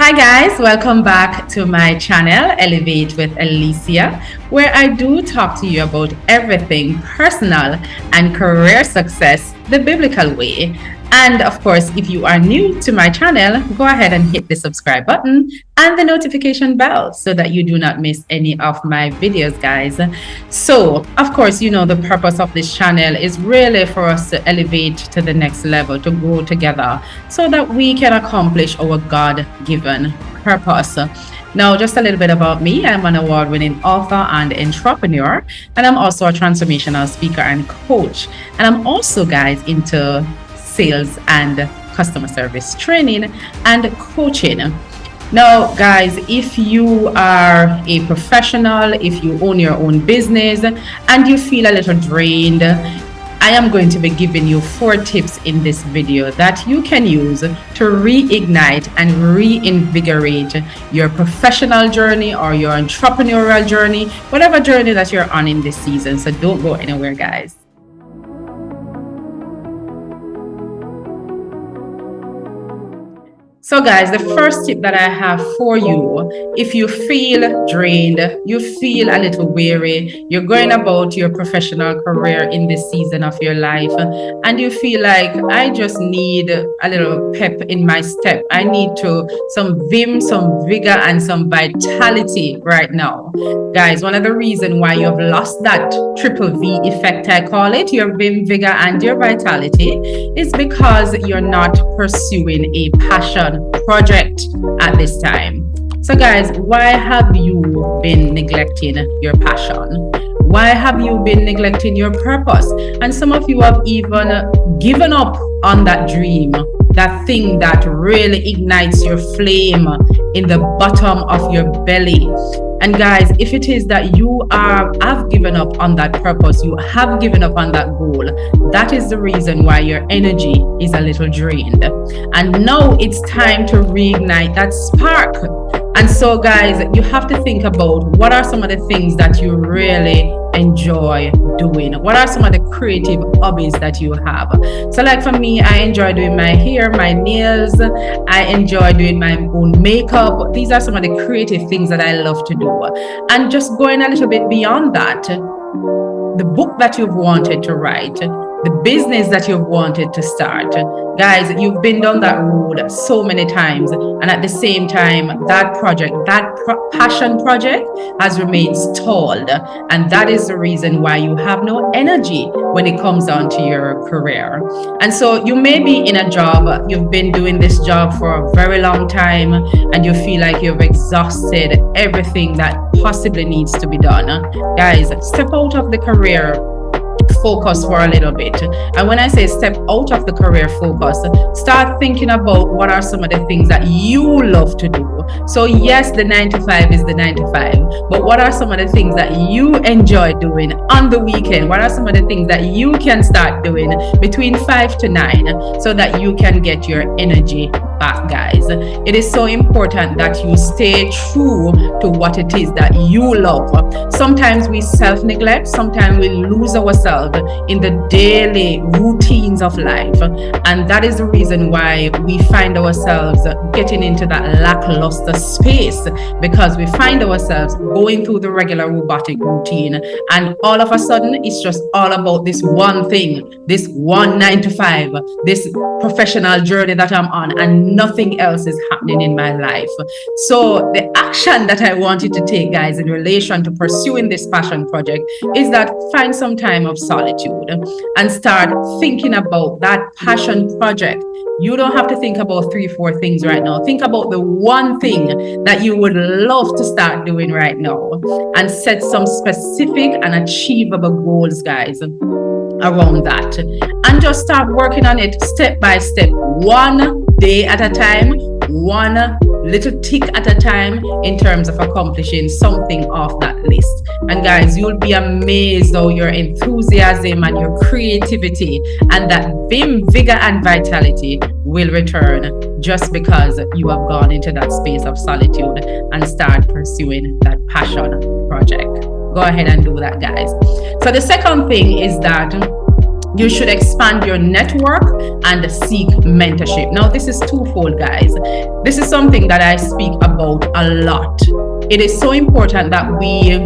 Hi guys, welcome back to my channel, Elevate with Alicia, where I do talk to you about everything personal and career success the biblical way. And of course, if you are new to my channel, go ahead and hit the subscribe button and the notification bell so that you do not miss any of my videos, guys. So, of course, you know the purpose of this channel is really for us to elevate to the next level, to grow together so that we can accomplish our God-given purpose. Now, just a little bit about me. I'm an award-winning author and entrepreneur, and I'm also a transformational speaker and coach. And I'm also, guys, into sales and customer service training and coaching. Now, guys, if you are a professional, if you own your own business and you feel a little drained, I am going to be giving you 4 tips in this video that you can use to reignite and reinvigorate your professional journey or your entrepreneurial journey, whatever journey that you're on in this season. So don't go anywhere, guys. So guys, the first tip that I have for you, if you feel drained, you feel a little weary, you're going about your professional career in this season of your life, and you feel like, I just need a little pep in my step. I need some vim, some vigor, and some vitality right now. Guys, one of the reasons why you have lost that triple V effect, I call it, your vim, vigor, and your vitality, is because you're not pursuing a passion project at this time. So guys, why have you been neglecting your passion? Why have you been neglecting your purpose? And some of you have even given up on that dream, that thing that really ignites your flame in the bottom of your belly. And guys, if it is that you have given up on that purpose, you have given up on that goal, that is the reason why your energy is a little drained. And now it's time to reignite that spark. And so guys, you have to think about what are some of the things that you really enjoy doing. What are some of the creative hobbies that you have? So like for me, I enjoy doing my hair, my nails. I enjoy doing my own makeup. These are some of the creative things that I love to do. And just going a little bit beyond that, the book that you've wanted to write, the business that you've wanted to start. Guys, you've been down that road so many times, and at the same time, that project, that passion project has remained stalled, and that is the reason why you have no energy when it comes down to your career. And so you may be in a job, you've been doing this job for a very long time, and you feel like you've exhausted everything that possibly needs to be done. Guys, step out of the career focus for a little bit. And when I say step out of the career focus, start thinking about what are some of the things that you love to do. So yes, the 9 to 5 is the 9 to 5, but what are some of the things that you enjoy doing on the weekend? What are some of the things that you can start doing between 5 to 9 so that you can get your energy back, guys? It is so important that you stay true to what it is that you love. Sometimes we self-neglect, sometimes we lose ourselves in the daily routines of life, and that is the reason why we find ourselves getting into that lackluster space, because we find ourselves going through the regular robotic routine, and all of a sudden it's just all about this one thing, this one 9 to 5, this professional journey that I'm on, and nothing else is happening in my life. So the action that I want you to take, guys, in relation to pursuing this passion project is that find some time of solitude and start thinking about that passion project. You don't have to think about 3-4 things right now. Think about the one thing that you would love to start doing right now, and set some specific and achievable goals, guys, around that, and just start working on it step by step, one day at a time, one little tick at a time, in terms of accomplishing something off that list. And guys, you'll be amazed how your enthusiasm and your creativity and that vim, vigor, and vitality will return, just because you have gone into that space of solitude and start pursuing that passion project. Go ahead and do that, guys. So the second thing is that You should expand your network and seek mentorship. Now, this is twofold, guys. This is something that I speak about a lot. It is so important that we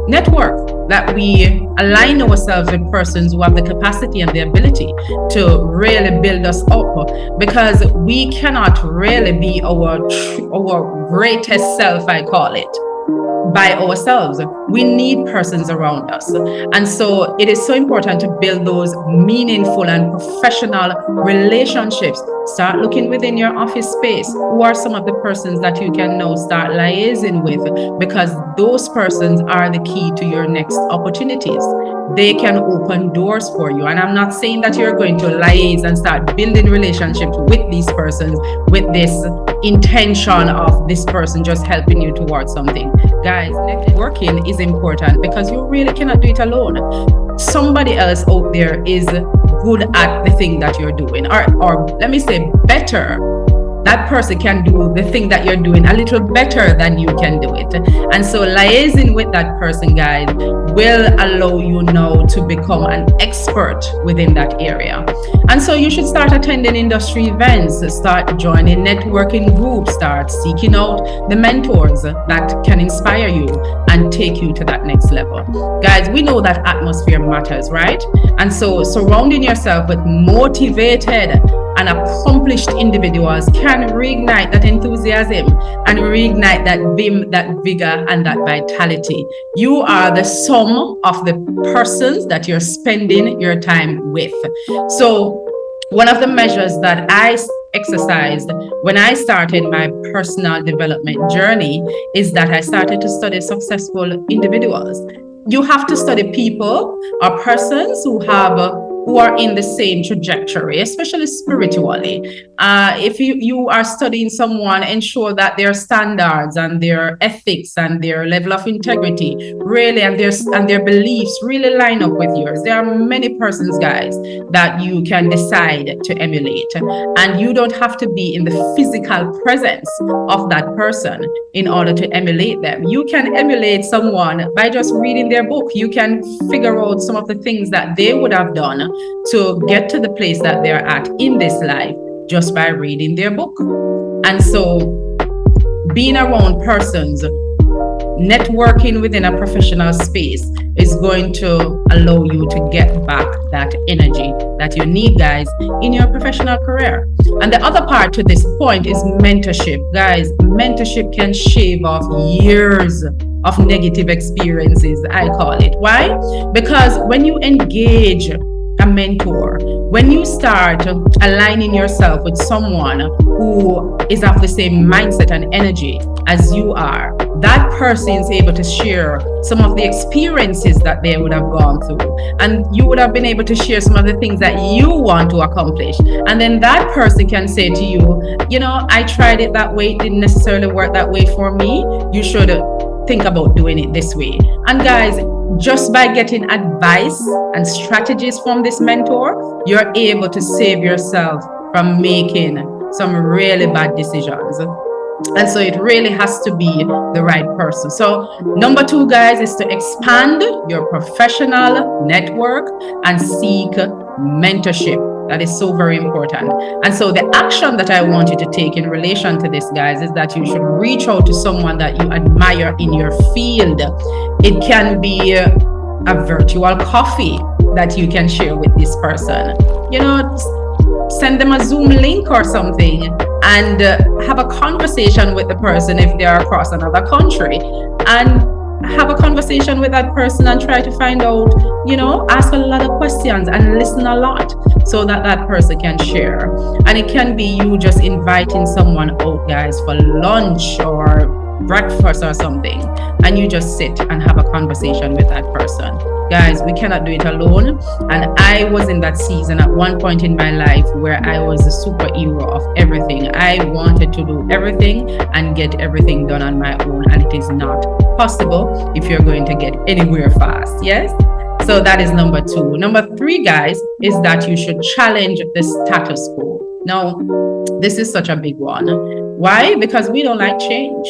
network, that we align ourselves with persons who have the capacity and the ability to really build us up, because we cannot really be our greatest self, I call it, by ourselves. We need persons around us. And so it is so important to build those meaningful and professional relationships. Start looking within your office space. Who are some of the persons that you can now start liaising with? Because those persons are the key to your next opportunities. They can open doors for you. And I'm not saying that you're going to liaise and start building relationships with these persons with this intention of this person just helping you towards something. Guys, networking is important because you really cannot do it alone. Somebody else out there is good at the thing that you're doing, or let me say better. That person can do the thing that you're doing a little better than you can do it. And so liaising with that person, guys, will allow you now to become an expert within that area. And so you should start attending industry events, start joining networking groups, start seeking out the mentors that can inspire you and take you to that next level. Guys, we know that atmosphere matters, right? And so surrounding yourself with motivated and accomplished individuals can reignite that enthusiasm and reignite that vim, that vigor, and that vitality. You are the sum of the persons that you're spending your time with. So one of the measures that I exercised when I started my personal development journey is that I started to study successful individuals. You have to study people or persons who are in the same trajectory, especially spiritually. If you are studying someone, ensure that their standards and their ethics and their level of integrity really and their beliefs really line up with yours. There are many persons, guys, that you can decide to emulate, and you don't have to be in the physical presence of that person in order to emulate them. You can emulate someone by just reading their book. You can figure out some of the things that they would have done to get to the place that they're at in this life just by reading their book. And so being around persons, networking within a professional space is going to allow you to get back that energy that you need, guys, in your professional career. And the other part to this point is mentorship. Guys, mentorship can shave off years of negative experiences, I call it. Why? Because when you engage a mentor, when you start aligning yourself with someone who is of the same mindset and energy as you are, that person is able to share some of the experiences that they would have gone through, and you would have been able to share some of the things that you want to accomplish. And then that person can say to you, you know, I tried it that way, it didn't necessarily work that way for me. You should think about doing it this way. And guys, just by getting advice and strategies from this mentor, you're able to save yourself from making some really bad decisions. And so it really has to be the right person. So number 2, guys, is to expand your professional network and seek mentorship. That is so very important. And so the action that I want you to take in relation to this, guys, is that you should reach out to someone that you admire in your field. It can be a virtual coffee that you can share with this person. You know, send them a Zoom link or something and have a conversation with the person if they are across another country, and have a conversation with that person and try to find out, you know, ask a lot of questions and listen a lot so that that person can share. And it can be you just inviting someone out, guys, for lunch or breakfast or something, and you just sit and have a conversation with that person. Guys, we cannot do it alone. And I was in that season at one point in my life where I was a superhero of everything. I wanted to do everything and get everything done on my own, and it is not possible if you're going to get anywhere fast. Yes? So that is number 2. Number 3, guys, is that you should challenge the status quo. Now, this is such a big one. Why? Because we don't like change.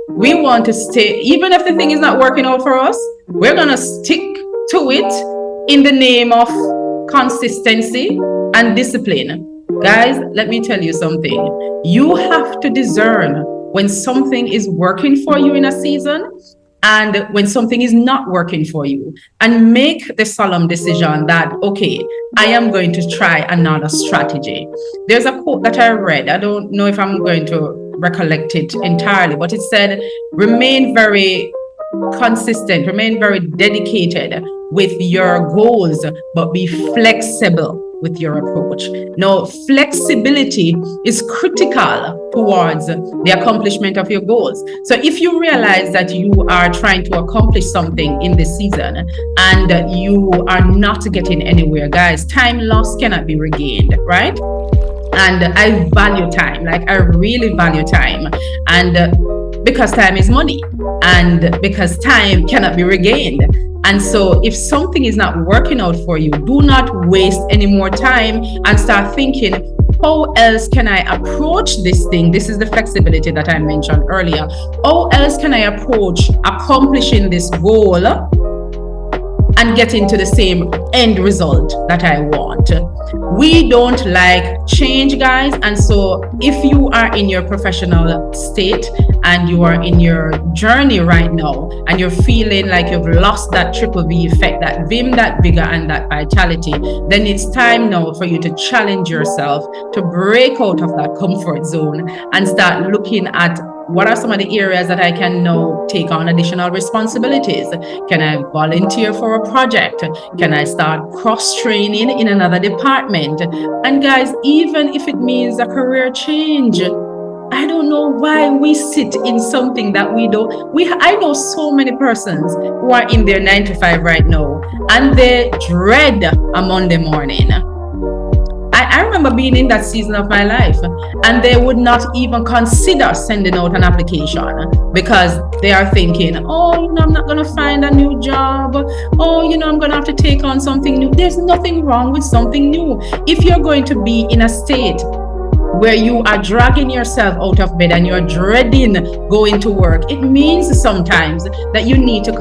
We want to stay, even if the thing is not working out for us, we're going to stick to it in the name of consistency, and discipline. Guys, let me tell you something. You have to discern when something is working for you in a season and when something is not working for you, and make the solemn decision that, okay, I am going to try another strategy. There's a quote that I read. I don't know if I'm going to recollect it entirely, but it said, remain very consistent, remain very dedicated with your goals, but be flexible with your approach. Now, flexibility is critical towards the accomplishment of your goals. So if you realize that you are trying to accomplish something in this season and you are not getting anywhere, guys, time lost cannot be regained, right? And I value time, like I really value time. And because time is money, and because time cannot be regained. And so if something is not working out for you, do not waste any more time and start thinking, how else can I approach this thing? This is the flexibility that I mentioned earlier. How else can I approach accomplishing this goal and getting to the same end result that I want? We don't like change, guys. And so if you are in your professional state and you are in your journey right now and you're feeling like you've lost that triple V effect, that vim, that vigor, and that vitality, then it's time now for you to challenge yourself to break out of that comfort zone and start looking at what are some of the areas that I can now take on additional responsibilities? Can I volunteer for a project? Can I start cross-training in another department? And guys, even if it means a career change, I don't know why we sit in something that we don't. I know so many persons who are in their 9 to 5 right now, and they dread a Monday morning. I remember being in that season of my life, and they would not even consider sending out an application because they are thinking, oh, I'm not going to find a new job. Oh, I'm going to have to take on something new. There's nothing wrong with something new. If you're going to be in a state where you are dragging yourself out of bed and you're dreading going to work, it means sometimes that you need to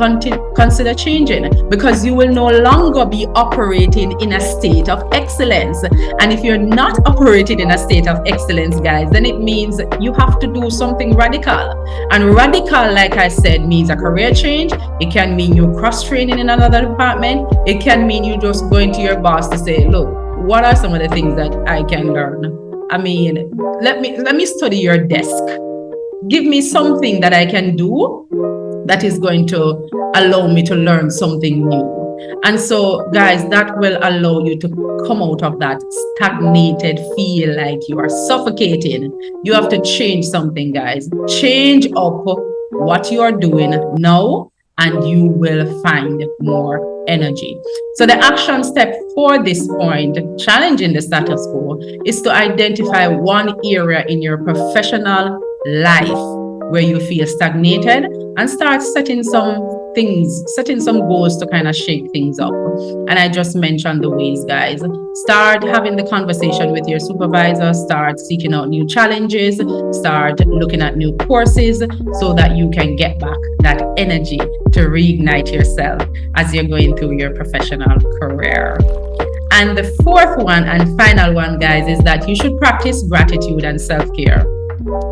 consider changing, because you will no longer be operating in a state of excellence. And if you're not operating in a state of excellence, guys, then it means you have to do something radical. And radical, like I said, means a career change. It can mean you cross-training in another department. It can mean you just going to your boss to say, look, what are some of the things that I can learn? I mean, let me study your desk. Give me something that I can do that is going to allow me to learn something new. And so, guys, that will allow you to come out of that stagnated feel like you are suffocating. You have to change something, guys. Change up what you are doing now, and you will find more energy. So the action step for this point, challenging the status quo, is to identify one area in your professional life where you feel stagnated and start setting some goals to kind of shake things up. And I just mentioned the ways, guys. Start having the conversation with your supervisor, start seeking out new challenges, start looking at new courses so that you can get back that energy to reignite yourself as you're going through your professional career. And the fourth one and final one, guys, is that you should practice gratitude and self-care.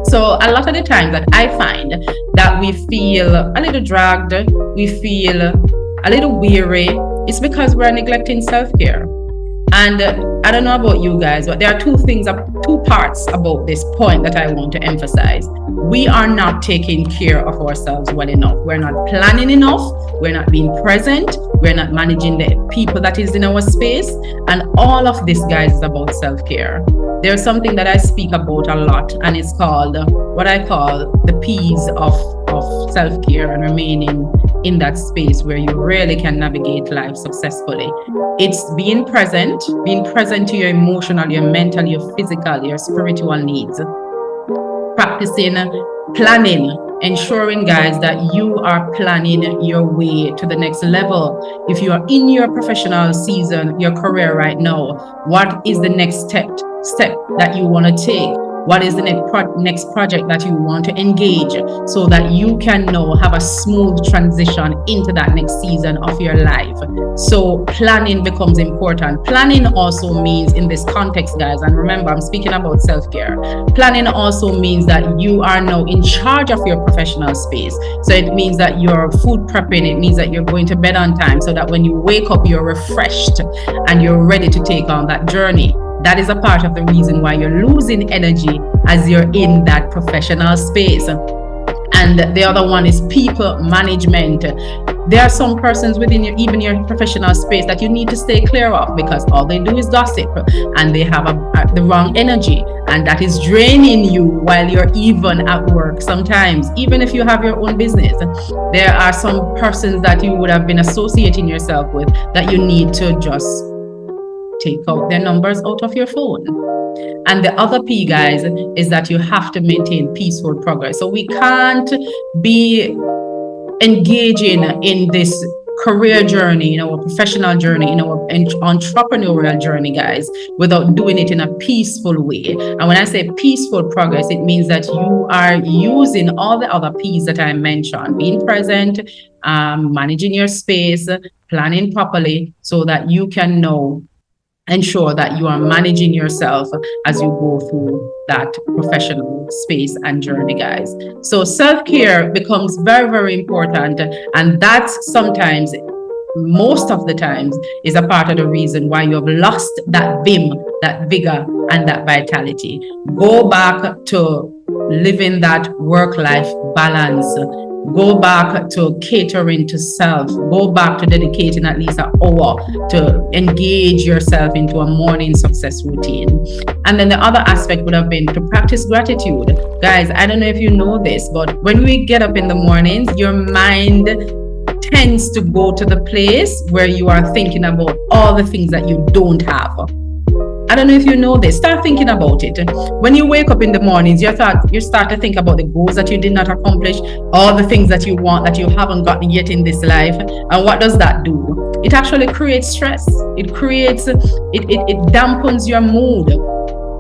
So a lot of the times that I find that we feel a little dragged, we feel a little weary, it's because we're neglecting self-care. And I don't know about you guys, but there are two parts about this point that I want to emphasize. We are not taking care of ourselves well enough. We're not planning enough. We're not being present. We're not managing the people that is in our space. And all of this, guys, is about self-care. There's something that I speak about a lot, and it's called what I call the P's of self-care and remaining in that space where you really can navigate life successfully. It's being present to your emotional, your mental, your physical, your spiritual needs. Practicing planning, ensuring, guys, that you are planning your way to the next level. If you are in your professional season, your career right now, what is the next step that you want to take? What is the next project that you want to engage, so that you can now have a smooth transition into that next season of your life. So planning becomes important. Planning also means, in this context, guys, and remember, I'm speaking about self-care. Planning also means that you are now in charge of your professional space. So it means that you're food prepping. It means that you're going to bed on time, so that when you wake up, you're refreshed and you're ready to take on that journey. That is a part of the reason why you're losing energy as you're in that professional space. And the other one is people management. There are some persons within even your professional space that you need to stay clear of, because all they do is gossip and they have the wrong energy, and that is draining you while you're even at work. Sometimes, even if you have your own business, there are some persons that you would have been associating yourself with that you need to just take out their numbers out of your phone. And the other P, guys, is that you have to maintain peaceful progress. So we can't be engaging in this career journey, in our professional journey, in our entrepreneurial journey, guys, without doing it in a peaceful way. And when I say peaceful progress, it means that you are using all the other P's that I mentioned: being present, managing your space, planning properly, so that you can know, ensure that you are managing yourself as you go through that professional space and journey, guys. So self-care becomes very, very important, and that's sometimes, most of the times, is a part of the reason why you have lost that vim, that vigor, and that vitality. Go back to living that work-life balance. Go back to catering to self. Go back to dedicating at least an hour to engage yourself into a morning success routine. And then the other aspect would have been to practice gratitude. Guys, I don't know if you know this, but when we get up in the mornings, your mind tends to go to the place where you are thinking about all the things that you don't have. I don't know if you know this. Start thinking about it. When you wake up in the mornings, you start to think about the goals that you did not accomplish, all the things that you want that you haven't gotten yet in this life. And what does that do? It actually creates stress. It dampens your mood.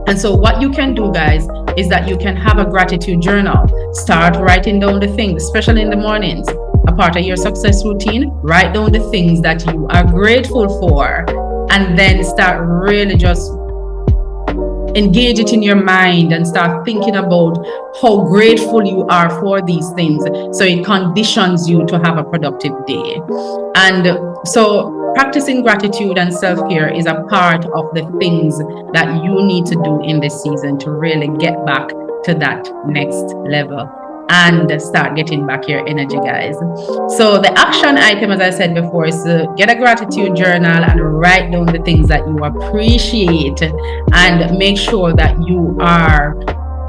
And so what you can do, guys, is that you can have a gratitude journal. Start writing down the things, especially in the mornings. A part of your success routine, write down the things that you are grateful for. And then start really just engage it in your mind and start thinking about how grateful you are for these things. So it conditions you to have a productive day. And so practicing gratitude and self-care is a part of the things that you need to do in this season to really get back to that next level and start getting back your energy, guys. So the action item, as I said before, is to get a gratitude journal and write down the things that you appreciate, and make sure that you are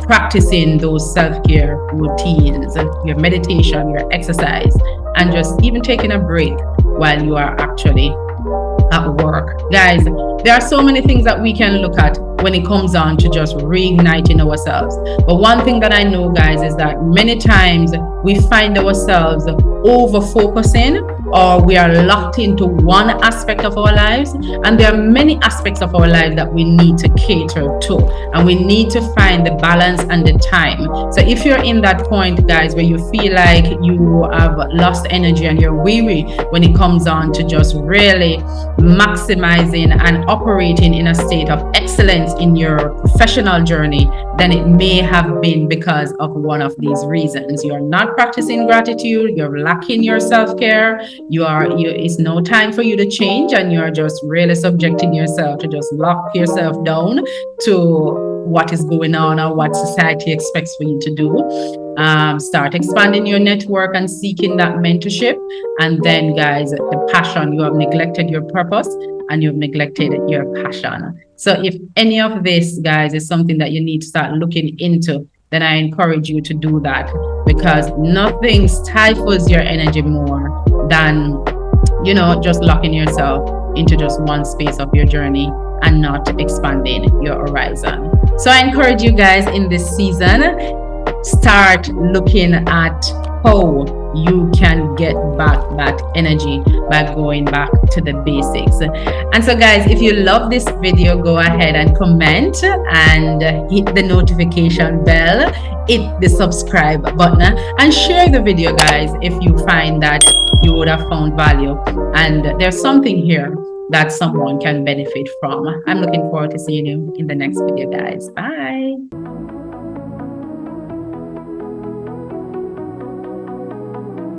practicing those self-care routines, your meditation, your exercise, and just even taking a break while you are actually at work. Guys, there are so many things that we can look at when it comes on to just reigniting ourselves. But one thing that I know, guys, is that many times we find ourselves over focusing, or we are locked into one aspect of our lives, and there are many aspects of our life that we need to cater to, and we need to find the balance and the time. So if you're in that point, guys, where you feel like you have lost energy and you're weary when it comes on to just really maximizing and operating in a state of excellence in your professional journey, then it may have been because of one of these reasons. You're not practicing gratitude, you're lacking your self-care, it's no time for you to change, and you're just really subjecting yourself to just lock yourself down to what is going on or what society expects for you to do. Start expanding your network and seeking that mentorship. And then, guys, the passion, you have neglected your purpose and you've neglected your passion. So if any of this, guys, is something that you need to start looking into, then I encourage you to do that, because nothing stifles your energy more than, just locking yourself into just one space of your journey and not expanding your horizon. So I encourage you guys in this season, start looking at how you can get back that energy by going back to the basics. And so, guys, if you love this video, go ahead and comment and hit the notification bell, hit the subscribe button, and share the video, guys, if you find that you would have found value and there's something here that someone can benefit from. I'm looking forward to seeing you in the next video, guys. Bye.